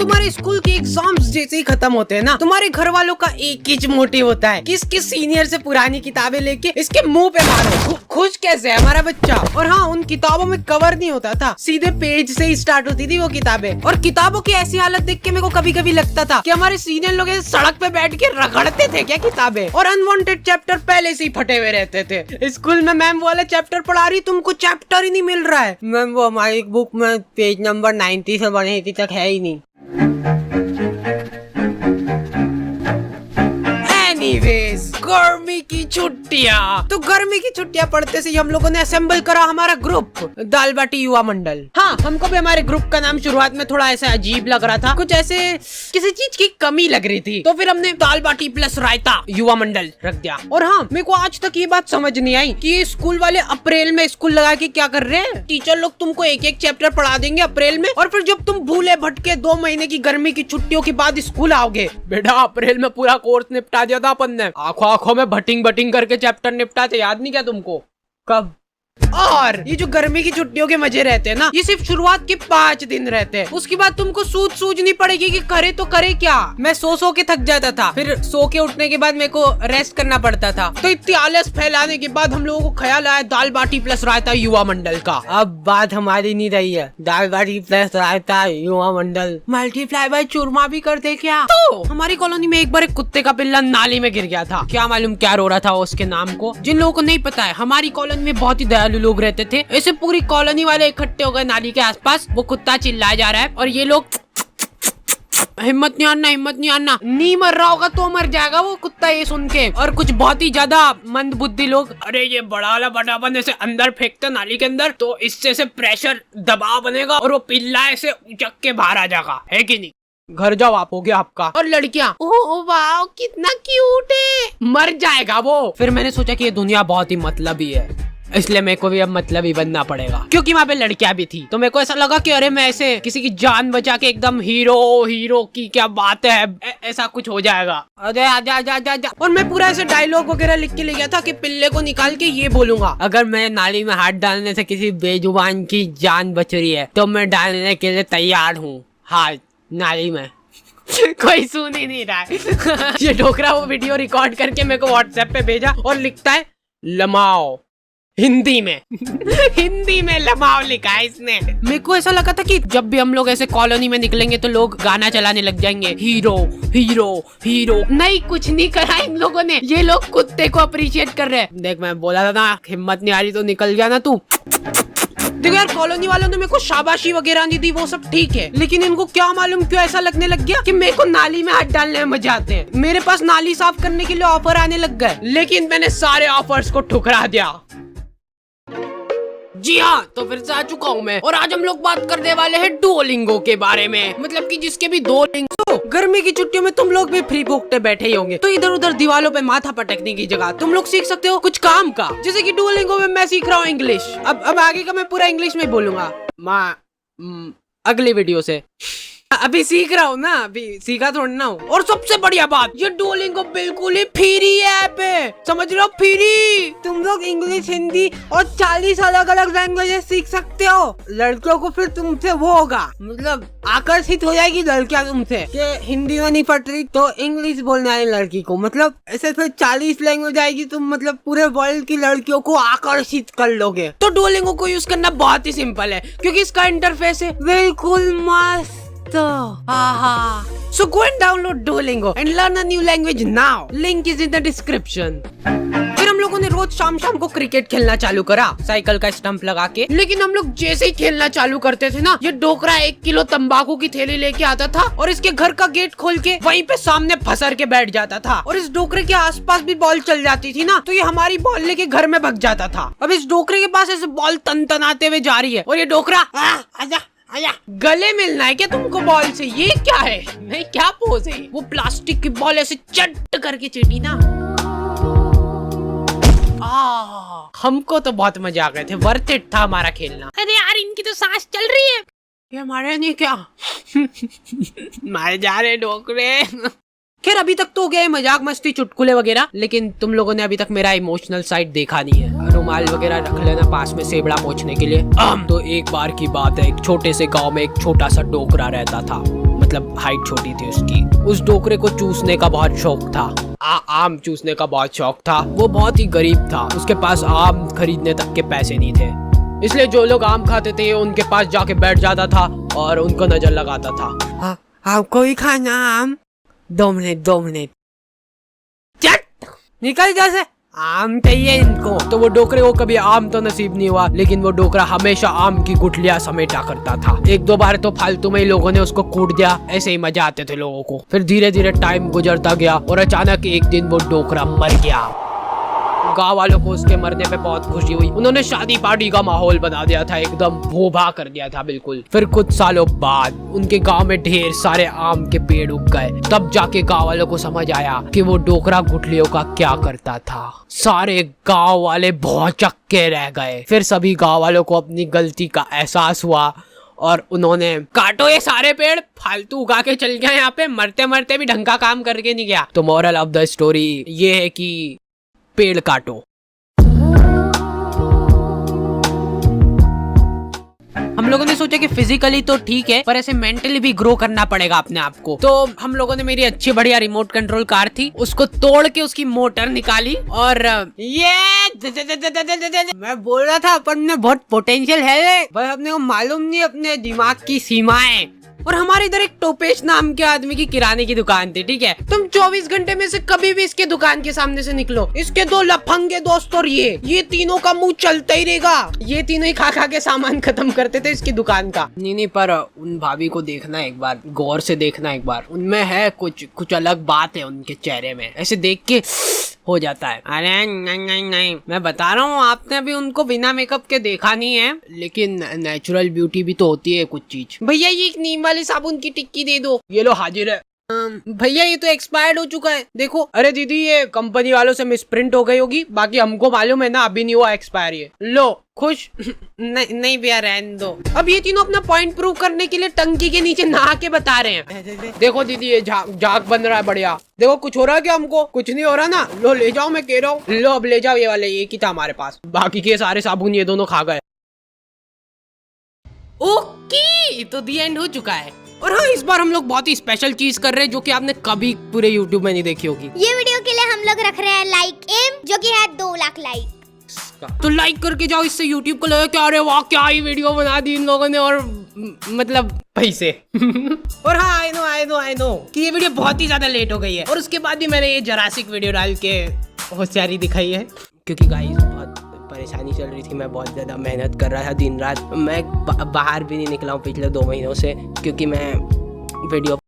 तुम्हारे स्कूल के एग्जाम्स जैसे ही खत्म होते हैं ना, तुम्हारे घर वालों का एक ही मोटिव होता है कि इसके सीनियर से पुरानी किताबें लेके इसके मुंह पे मारो। खुश कैसे है हमारा बच्चा। और हाँ, उन किताबों में कवर नहीं होता था, सीधे पेज से ही स्टार्ट होती थी वो किताबें। और किताबों की ऐसी हालत देख के मेरे को कभी कभी लगता था कि हमारे सीनियर लोग सड़क पे बैठ के रगड़ते थे क्या किताबें। और अनवांटेड चैप्टर पहले से ही फटे हुए रहते थे। स्कूल में मैम वाला चैप्टर पढ़ा रही, तुमको चैप्टर ही नहीं मिल रहा है। मैम वो हमारी बुक में पेज नंबर 90 से बढ़े तक है ही नहीं। एनीवेज, गर्मी की छुट्टियाँ। तो गर्मी की छुट्टियाँ पढ़ते से हम लोगों ने असेंबल करा हमारा ग्रुप, दाल बाटी युवा मंडल। हाँ, हमको भी हमारे ग्रुप का नाम शुरुआत में थोड़ा ऐसा अजीब लग रहा था, कुछ ऐसे किसी चीज की कमी लग रही थी। तो फिर हमने दाल बाटी प्लस रायता युवा मंडल रख दिया। और हाँ, मेरे को आज तक ये बात समझ नहीं आई कि ये स्कूल वाले अप्रैल में स्कूल लगा के क्या कर रहे हैं। टीचर लोग तुमको एक एक चैप्टर पढ़ा देंगे अप्रैल में, और फिर जब तुम भूले भटके 2 महीने की गर्मी की छुट्टियों के बाद स्कूल आओगे, बेटा अप्रैल में पूरा कोर्स निपटा दिया था अपन ने, आंखों आंखों में भटिंग भटिंग करके चैप्टर निपटाते, याद नहीं क्या तुमको? कब? और ये जो गर्मी की छुट्टियों के मजे रहते हैं ना, ये सिर्फ शुरुआत के 5 दिन रहते हैं। उसके बाद तुमको सूझ नहीं पड़ेगी कि करे तो करे क्या। मैं सो के थक जाता था, फिर सो के उठने के बाद मेरे को रेस्ट करना पड़ता था। तो इतनी आलस फैलाने के बाद हम लोगों को ख्याल आया दाल बाटी प्लस रायता युवा मंडल का। अब बात हमारी नहीं रही है, दाल बाटी प्लस रायता युवा मंडल मल्टीप्लाई बाय चूरमा भी कर दे क्या। तो हमारी कॉलोनी में एक बार एक कुत्ते का पिल्ला नाली में गिर गया था। क्या मालूम क्या रो रहा था उसके नाम को। जिन लोगों को नहीं पता है, हमारी कॉलोनी में बहुत ही दयालु लोग रहते थे। ऐसे पूरी कॉलोनी वाले इकट्ठे हो गए नाली के आसपास। वो कुत्ता चिल्लाया जा रहा है और ये लोग हिम्मत नहीं आना, नहीं मर रहा होगा तो मर जाएगा वो कुत्ता ये सुन के। और कुछ बहुत ही ज्यादा मंद बुद्धि लोग, अरे ये बड़ा वाला बटापन ऐसे अंदर फेंकते नाली के अंदर तो इससे से प्रेशर दबाव बनेगा और वो पिल्ला ऐसे उचक के बाहर आ जाएगा, है कि नहीं? घर जाओ आप, हो गया आपका। और लड़कियां, ओह वाह कितना क्यूट है, मर जाएगा वो। फिर मैंने सोचा कि ये दुनिया बहुत ही मतलबी है, इसलिए मेरे को भी अब मतलब ही बनना पड़ेगा, क्योंकि वहाँ पे लड़कियां भी थी। तो मेरे को ऐसा लगा कि अरे मैं ऐसे किसी की जान बचा के एकदम हीरो की क्या बात है, ऐसा कुछ हो जाएगा। अरे आजा। और मैं पूरा ऐसे डायलॉग वगैरह लिख के ले गया था कि पिल्ले को निकाल के ये बोलूंगा, अगर मैं नाली में हाथ डालने से किसी बेजुबान की जान बच रही है तो मैं डालने के लिए तैयार हूँ हाथ नाली में। कोई सुन ही नहीं रहा है। ये डोकरा वो वीडियो रिकॉर्ड करके मेरे को व्हाट्सएप पे भेजा और लिखता है लमाओ हिंदी में लमाओ लिखा है इसने। मेरे को ऐसा लगा था कि जब भी हम लोग ऐसे कॉलोनी में निकलेंगे तो लोग गाना चलाने लग जाएंगे, हीरो। नहीं, कुछ नहीं करा इन लोगों ने, ये लोग कुत्ते को अप्रिशिएट कर रहे हैं। देख मैं बोला था ना, हिम्मत नहीं आ रही तो निकल गया ना तू। देखो यार, कॉलोनी वालों ने मेरे को शाबाशी वगैरह नहीं दी, वो सब ठीक है, लेकिन इनको क्या मालूम क्यों ऐसा लगने लग गया कि मेरे को नाली में हाथ डालने में मजा आते हैं। मेरे पास नाली साफ करने के लिए ऑफर आने लग गए, लेकिन मैंने सारे ऑफर्स को ठुकरा दिया। जी हाँ, तो फिर से आ चुका हूँ मैं, और आज हम लोग बात करने वाले हैं डुओलिंगो के बारे में। मतलब कि जिसके भी 2 लिंग। गर्मी की छुट्टियों में तुम लोग भी फ्री भोगते बैठे ही होंगे, तो इधर उधर दीवारों पे माथा पटकने की जगह तुम लोग सीख सकते हो कुछ काम का। जैसे कि डुओलिंगो में मैं सीख रहा हूँ इंग्लिश। अब आगे का मैं पूरा इंग्लिश में बोलूंगा अगली वीडियो से। अभी सीख रहा हूँ ना, अभी सीखा थोड़ा ना हूँ। और सबसे बढ़िया बात, ये डुओलिंगो बिल्कुल ही फ्री ऐप है, समझ रहे हो, फ्री। तुम लोग इंग्लिश, हिंदी और 40 अलग अलग लैंग्वेजेस सीख सकते हो। लड़कियों को फिर तुमसे वो होगा, मतलब आकर्षित हो जाएगी लड़कियां तुमसे कि हिंदी में नहीं पढ़ रही तो इंग्लिश बोलने वाली लड़की को, मतलब ऐसे फिर 40 लैंग्वेज आएगी, तुम मतलब पूरे वर्ल्ड की लड़कियों को आकर्षित कर लोगे। तो डुओलिंगो को यूज करना बहुत ही सिंपल है, क्योंकि इसका इंटरफेस है बिल्कुल मस्त। So go and download Duolingo and learn a new language now. Link is in the description. फिर हम लोगों ने रोज शाम को क्रिकेट खेलना चालू करा, साइकिल का स्टंप लगा के। लेकिन हम लोग जैसे ही खेलना चालू करते थे ना, ये डोकरा 1 किलो तंबाकू की थैली लेके आता था और इसके घर का गेट खोल के वहीं पे सामने फंसर के बैठ जाता था। और इस डोकरे के आसपास भी बॉल चल जाती थी ना, तो ये हमारी बॉल लेके घर में भग जाता था। अब इस डोकरे के पास ऐसे बॉल तनतनाते हुए जा रही है और ये डोकरा आजा गले मिलना है क्या तुमको बॉल से? ये क्या है, नहीं क्या पोज है? वो प्लास्टिक की बॉल ऐसे चट करके चीटी ना। हमको तो बहुत मजा आ गए थे, वर्थ इट था हमारा खेलना। अरे यार, इनकी तो सांस चल रही है, ये हमारे नहीं क्या? मारे जा रहे डोकरे। खैर अभी तक तो हो गया मजाक मस्ती चुटकुले वगैरह, लेकिन तुम लोगों ने अभी तक मेरा इमोशनल साइड देखा नहीं है। रुमाल वगैरह रख लेना पास में सेबड़ा पोंछने के लिए। तो एक बार की बात है, एक छोटे से गांव में एक छोटा सा डोकरा रहता था। मतलब हाइट छोटी थी उसकी। उस डोकरे को चूसने का बहुत शौक था, आम चूसने का बहुत शौक था। वो बहुत ही गरीब था, उसके पास आम खरीदने तक के पैसे नहीं थे, इसलिए जो लोग आम खाते थे उनके पास जाके बैठ जाता था और उनको नजर लगाता था। आपको ही खाना आम? 2 मिनट चट निकल जैसे, आम चाहिए इनको। तो वो डोकरे को कभी आम तो नसीब नहीं हुआ, लेकिन वो डोकरा हमेशा आम की गुठलियां समेटा करता था। 1-2 बार तो फालतू में ही लोगों ने उसको कूट दिया, ऐसे ही मजा आते थे लोगों को। फिर धीरे धीरे टाइम गुजरता गया और अचानक एक दिन वो डोकरा मर गया। गाँव वालों को उसके मरने पे बहुत खुशी हुई, उन्होंने शादी पार्टी का माहौल बना दिया था, एकदम भूभा कर दिया था बिल्कुल। फिर कुछ सालों बाद उनके गांव में ढेर सारे आम के पेड़ उग गए। तब जाके गांव वालों को समझ आया कि वो डोकरा गुठलियों का क्या करता था। सारे गांव वाले बहुत चक्के रह गए। फिर सभी गांव वालों को अपनी गलती का एहसास हुआ और उन्होंने काटो ये सारे पेड़, फालतू उगा के चल गया यहाँ पे, मरते मरते भी ढंग का काम करके नहीं गया। तो मोरल ऑफ द स्टोरी ये है कि पेड़ काटो। हम लोगों ने सोचा कि फिजिकली तो ठीक है, पर ऐसे मेंटली भी ग्रो करना पड़ेगा अपने आप को। तो हम लोगों ने मेरी अच्छी बढ़िया रिमोट कंट्रोल कार थी, उसको तोड़ के उसकी मोटर निकाली और ये मैं बोल रहा था अपन में बहुत पोटेंशियल है, बस अपने को मालूम नहीं अपने दिमाग की सीमाएं। और हमारे इधर एक टोपेश नाम के आदमी की किराने की दुकान थी, ठीक है। तुम 24 घंटे में से कभी भी इसके दुकान के सामने से निकलो, इसके 2 लफंगे दोस्त और ये तीनों का मुंह चलता ही रहेगा। ये तीनों ही खा के सामान खत्म करते थे इसकी दुकान का। नहीं पर उन भाभी को देखना एक बार, गौर से देखना एक बार, उनमें है कुछ अलग बात है उनके चेहरे में, ऐसे देख के हो जाता है। अरे नहीं, मैं बता रहा हूँ, आपने अभी उनको बिना मेकअप के देखा नहीं है, लेकिन नेचुरल ब्यूटी भी तो होती है कुछ चीज। भैया ये एक नीम वाली साबुन की टिक्की दे दो। ये लो हाजिर है। भैया ये तो एक्सपायर्ड हो चुका है, देखो। अरे दीदी ये कंपनी वालों से मिसप्रिंट हो गई होगी, बाकी हमको मालूम है ना अभी नहीं हुआ एक्सपायर। ये लो खुश। नहीं भैया रहने दो। अब ये तीनों अपना पॉइंट प्रूव करने के लिए टंकी के नीचे नहा के बता रहे हैं। देखो दीदी ये झाग बन रहा है बढ़िया। देखो कुछ हो रहा है क्या? हमको कुछ नहीं हो रहा ना। लो ले जाओ, मैं कह रहा हूँ, लो अब ले जाओ। ये वाले एक ही था हमारे पास, बाकी के सारे साबुन ये दोनों खा गए। ओके तो दी एंड हो चुका है। और हाँ, इस बार हम लोग बहुत ही स्पेशल चीज कर रहे हैं जो कि आपने कभी पूरे YouTube में नहीं देखी होगी। ये वीडियो के लिए हम लोग रख रहे हैं लाइक एम, जो कि है 2 लाख लाइक। तो लाइक करके जाओ, इससे YouTube को लगे कि अरे वाह क्या ही वीडियो बना दी इन लोगों ने, और मतलब पैसे। और हाँ आई नो कि ये वीडियो बहुत ही ज्यादा लेट हो गई है, और उसके बाद भी मैंने ये जरासिक वीडियो डाल के होशियारी दिखाई है, क्योंकि गाइस बहुत परेशानी चल रही थी। मैं बहुत ज़्यादा मेहनत कर रहा था दिन रात। मैं बाहर भी नहीं निकला हूँ पिछले 2 महीनों से, क्योंकि मैं वीडियो